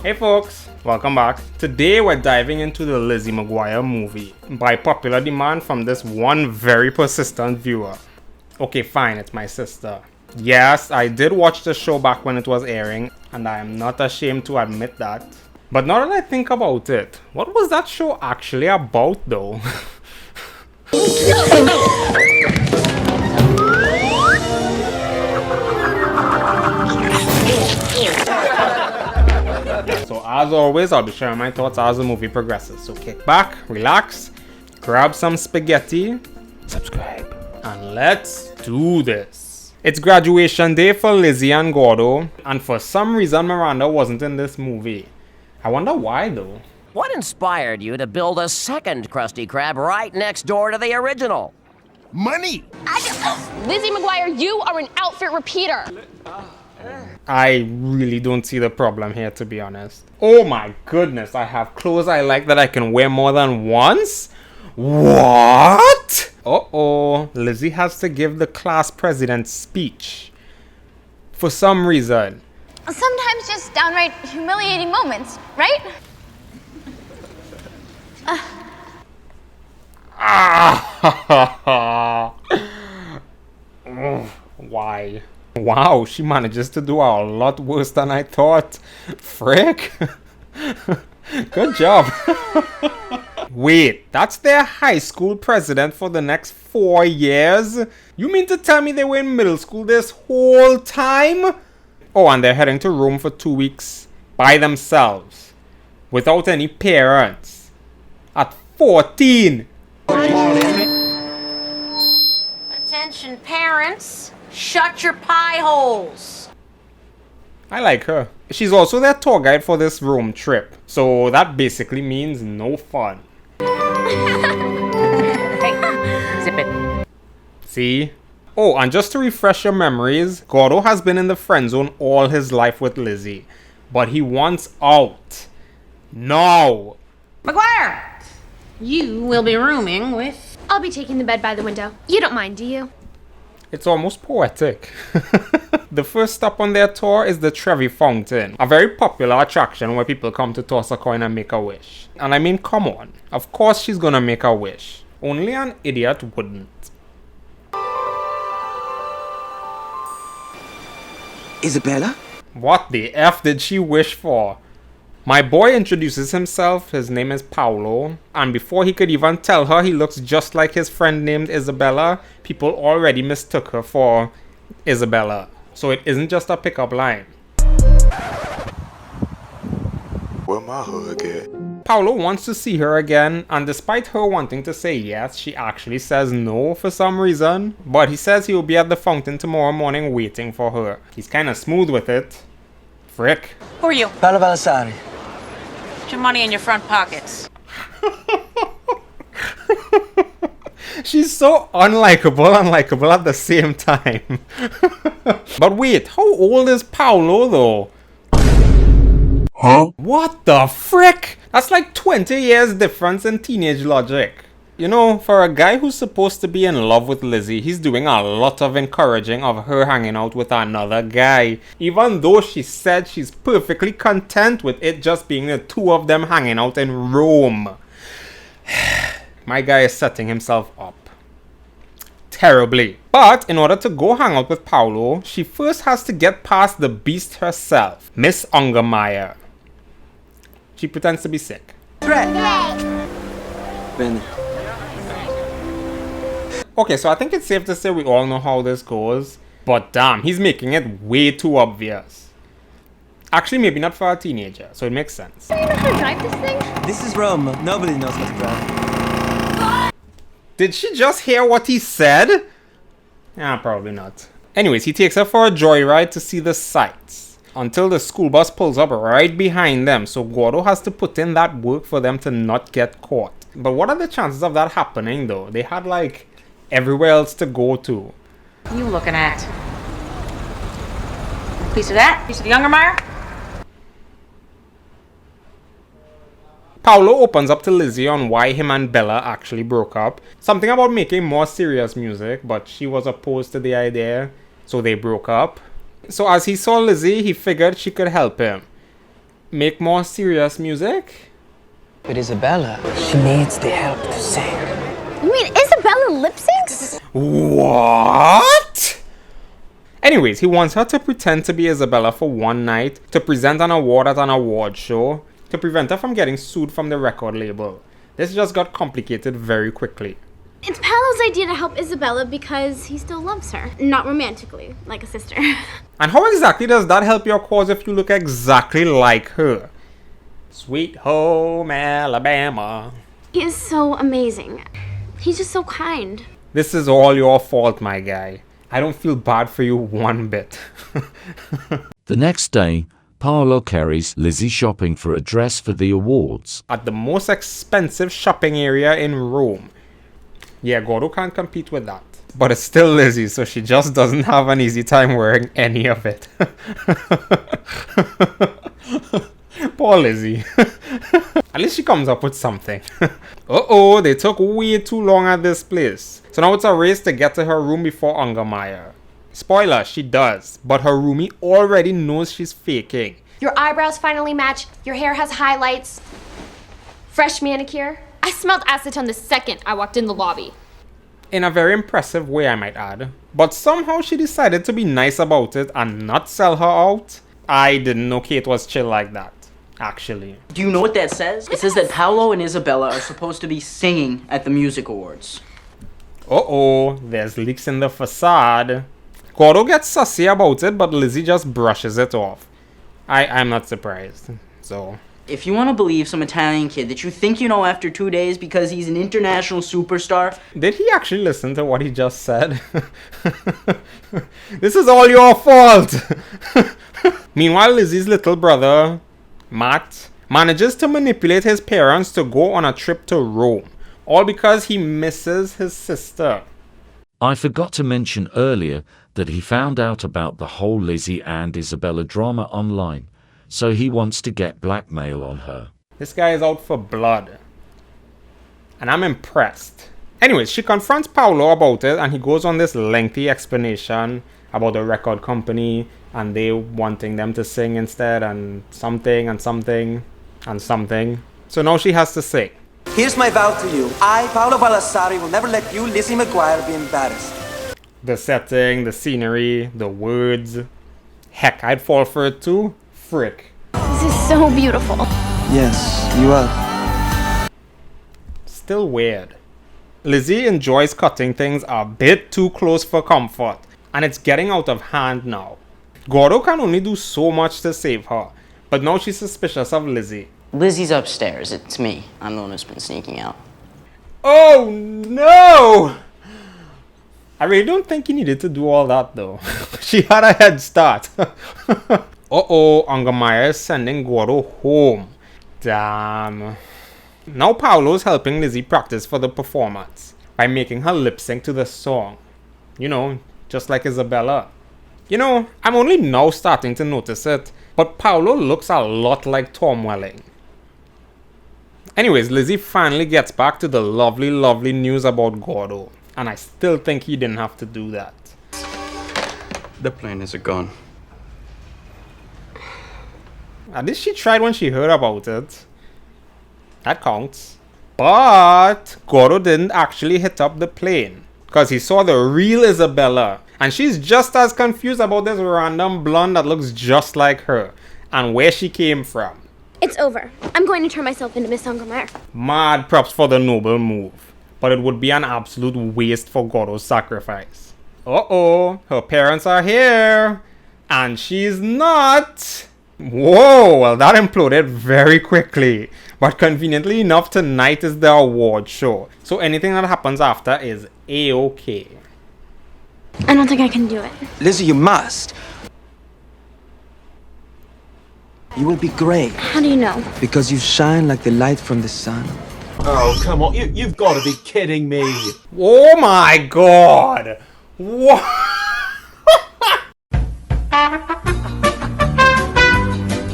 Hey folks, welcome back. Today we're diving into the Lizzie McGuire movie by popular demand from this one very persistent viewer. Okay, fine, it's my sister. Yes, I did watch the show back when it was airing, and I am not ashamed to admit that. But now that I think about it, what was that show actually about though? So as always, I'll be sharing my thoughts as the movie progresses. So kick back, relax, grab some spaghetti, subscribe, and let's do this. It's graduation day for Lizzie and Gordo, and for some reason Miranda wasn't in this movie. I wonder why though. What inspired you to build a second Krusty Krab right next door to the original? Money! Lizzie McGuire, you are an outfit repeater. I really don't see the problem here, to be honest. Oh my goodness, I have clothes I like that I can wear more than once? What? Uh-oh, Lizzie has to give the class president speech. For some reason. Sometimes just downright humiliating moments, right? Why? Wow, she manages to do a lot worse than I thought. Frick. Good job. Wait, that's their high school president for the next 4 years? You mean to tell me they were in middle school this whole time? Oh, and they're heading to Rome for 2 weeks by themselves, without any parents, at 14. Attention parents, shut your pie holes. I like her. She's also their tour guide for this Rome trip, so that basically means no fun. Hey, zip it. See? Oh, and just to refresh your memories, Gordo has been in the friend zone all his life with Lizzie, but he wants out. No! McGuire, you will be rooming with... I'll be taking the bed by the window. You don't mind, do you? It's almost poetic. The first stop on their tour is the Trevi Fountain, a very popular attraction where people come to toss a coin and make a wish. And I mean, come on. Of course she's gonna make a wish. Only an idiot wouldn't. Isabella? What the F did she wish for? My boy introduces himself, his name is Paolo, and before he could even tell her he looks just like his friend named Isabella, people already mistook her for Isabella. So it isn't just a pickup line. Where my hug at? Paolo wants to see her again, and despite her wanting to say yes, she actually says no for some reason. But he says he will be at the fountain tomorrow morning waiting for her. He's kinda smooth with it. Frick. Who are you? Paolo Balasari. Put your money in your front pockets. She's so unlikable and likable at the same time. But wait, how old is Paolo though? Huh? What the frick? That's like 20 years difference in teenage logic. You know, for a guy who's supposed to be in love with Lizzie, he's doing a lot of encouraging of her hanging out with another guy. Even though she said she's perfectly content with it just being the two of them hanging out in Rome. My guy is setting himself up terribly. But in order to go hang out with Paolo, she first has to get past the beast herself, Miss Ungermeyer. She pretends to be sick. Bene. Okay, so I think it's safe to say we all know how this goes. But damn, he's making it way too obvious. Actually, maybe not for a teenager, so it makes sense. Do you know how to drive this thing? This is Rome. Nobody knows how to drive. Did she just hear what he said? Yeah, probably not. Anyways, he takes her for a joyride to see the sights, until the school bus pulls up right behind them, so Gordo has to put in that work for them to not get caught. But what are the chances of that happening though? They had like everywhere else to go to. You looking at? Piece of that? Piece of the Ungermeyer? Paolo opens up to Lizzie on why him and Bella actually broke up. Something about making more serious music, but she was opposed to the idea, so they broke up. So as he saw Lizzie, he figured she could help him. Make more serious music? But Isabella, she needs the help to sing. You mean Isabella lip syncs? What? Anyways, he wants her to pretend to be Isabella for one night, to present an award at an award show, to prevent her from getting sued from the record label. This just got complicated very quickly. It's Paolo's idea to help Isabella because he still loves her. Not romantically, like a sister. And how exactly does that help your cause if you look exactly like her? Sweet home Alabama. He is so amazing. He's just so kind. This is all your fault, my guy. I don't feel bad for you one bit. The next day, Paolo carries Lizzie shopping for a dress for the awards. At the most expensive shopping area in Rome. Yeah, Gordo can't compete with that. But it's still Lizzie, so she just doesn't have an easy time wearing any of it. Poor Lizzie. At least she comes up with something. Uh-oh, they took way too long at this place. So now it's a race to get to her room before Ungermeyer. Spoiler, she does. But her roomie already knows she's faking. Your eyebrows finally match. Your hair has highlights. Fresh manicure. I smelled acetone the second I walked in the lobby. In a very impressive way, I might add. But somehow she decided to be nice about it and not sell her out. I didn't know Kate was chill like that, actually. Do you know what that says? It says that Paolo and Isabella are supposed to be singing at the music awards. Uh-oh, there's leaks in the facade. Gordo gets sussy about it, but Lizzie just brushes it off. I'm not surprised, so... If you want to believe some Italian kid that you think you know after 2 days because he's an international superstar... Did he actually listen to what he just said? This is all your fault! Meanwhile, Lizzie's little brother, Matt, manages to manipulate his parents to go on a trip to Rome. All because he misses his sister. I forgot to mention earlier that he found out about the whole Lizzie and Isabella drama online. So he wants to get blackmail on her. This guy is out for blood. And I'm impressed. Anyways, she confronts Paolo about it and he goes on this lengthy explanation about the record company and they wanting them to sing instead and something and something and something. So now she has to sing. Here's my vow to you. I, Paolo Baldassari, will never let you, Lizzie McGuire, be embarrassed. The setting, the scenery, the words. Heck, I'd fall for it too. Frick. This is so beautiful. Yes, you are. Still weird. Lizzie enjoys cutting things a bit too close for comfort, and it's getting out of hand now. Gordo can only do so much to save her, but now she's suspicious of Lizzie. Lizzie's upstairs. It's me. I'm the one who's been sneaking out. Oh no! I really don't think he needed to do all that though. She had a head start. Uh-oh, Ungermeyer is sending Gordo home. Damn. Now Paolo's helping Lizzie practice for the performance by making her lip sync to the song. You know, just like Isabella. You know, I'm only now starting to notice it, but Paolo looks a lot like Tom Welling. Anyways, Lizzie finally gets back to the lovely, lovely news about Gordo. And I still think he didn't have to do that. The plane is gone. At least she tried when she heard about it. That counts. But Gordo didn't actually hit up the plane. Because he saw the real Isabella. And she's just as confused about this random blonde that looks just like her. And where she came from. It's over. I'm going to turn myself into Miss Ungermeyer. Mad props for the noble move. But it would be an absolute waste for Gordo's sacrifice. Uh-oh. Her parents are here. And she's not. Whoa, well that imploded very quickly. But conveniently enough, tonight is the award show. So anything that happens after is A-okay. I don't think I can do it. Lizzie, you must. You will be great. How do you know? Because you shine like the light from the sun. Oh, come on. You've got to be kidding me. Oh my god. What?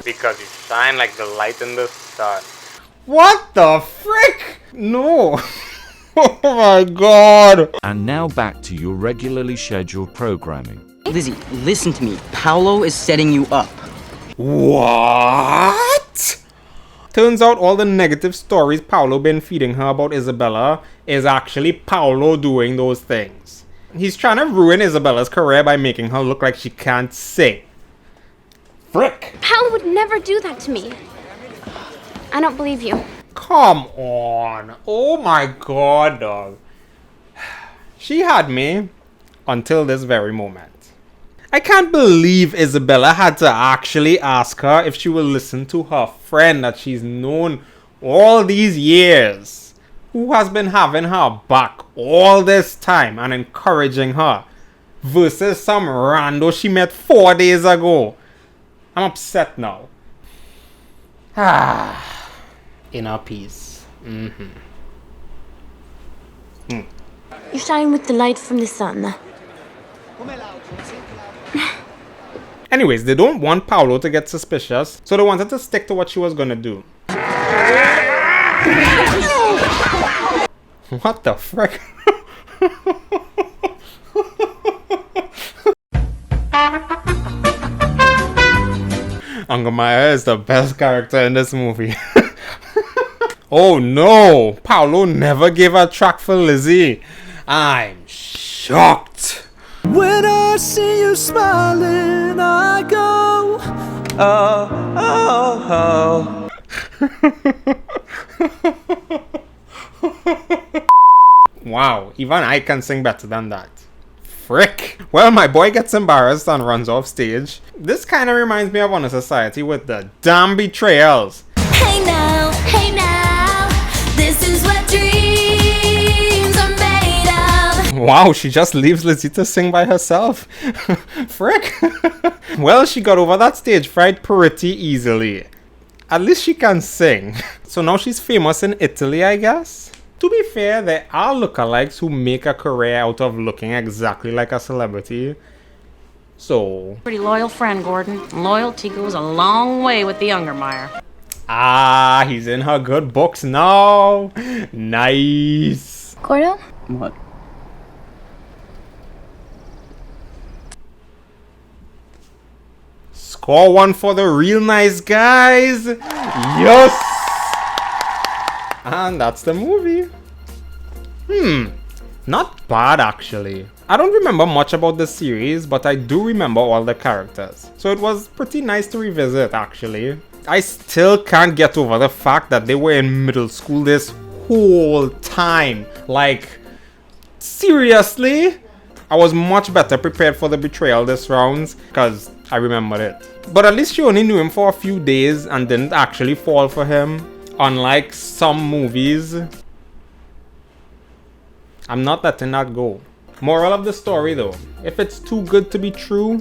Because you shine like the light in the sun. What the frick? No. Oh my god. And now back to your regularly scheduled programming. Lizzie, listen to me. Paolo is setting you up. What? Turns out all the negative stories Paolo been feeding her about Isabella is actually Paolo doing those things. He's trying to ruin Isabella's career by making her look like she can't sing. Frick! Paolo would never do that to me. I don't believe you. Come on. Oh my god, dog. She had me until this very moment. I can't believe Isabella had to actually ask her if she will listen to her friend that she's known all these years, who has been having her back all this time and encouraging her, versus some rando she met 4 days ago. I'm upset now. Inner peace. You shine with the light from the sun. Anyways, they don't want Paolo to get suspicious, so they wanted to stick to what she was gonna do. What the frick? Ungermeyer is the best character in this movie. Oh no! Paolo never gave a track for Lizzie. I'm shocked. When I see you smiling, I go, oh, oh, oh. Wow, even I can sing better than that. Frick. Well, my boy gets embarrassed and runs off stage. This kind of reminds me of Honor Society with the damn betrayals. Hey now, this is what dreams are made of. Wow, she just leaves Lizzie to sing by herself. Frick. Well, she got over that stage fright pretty easily. At least she can sing. So now she's famous in Italy, I guess? To be fair, there are lookalikes who make a career out of looking exactly like a celebrity. So... Pretty loyal friend, Gordon. Loyalty goes a long way with the Ungermeyer. Ah, he's in her good books now. Nice. Gordo? What? Score one for the real nice guys. Yes. And that's the movie. Not bad actually. I don't remember much about the series, but I do remember all the characters. So it was pretty nice to revisit actually. I still can't get over the fact that they were in middle school this whole time. Like, seriously? I was much better prepared for the betrayal this round because I remembered it. But at least she only knew him for a few days and didn't actually fall for him. Unlike some movies. I'm not letting that go. Moral of the story though, if it's too good to be true,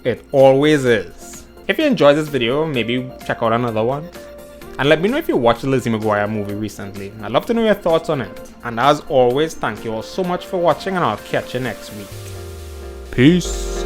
it always is. If you enjoyed this video, maybe check out another one. And let me know if you watched the Lizzie McGuire movie recently. I'd love to know your thoughts on it. And as always, thank you all so much for watching and I'll catch you next week. Peace.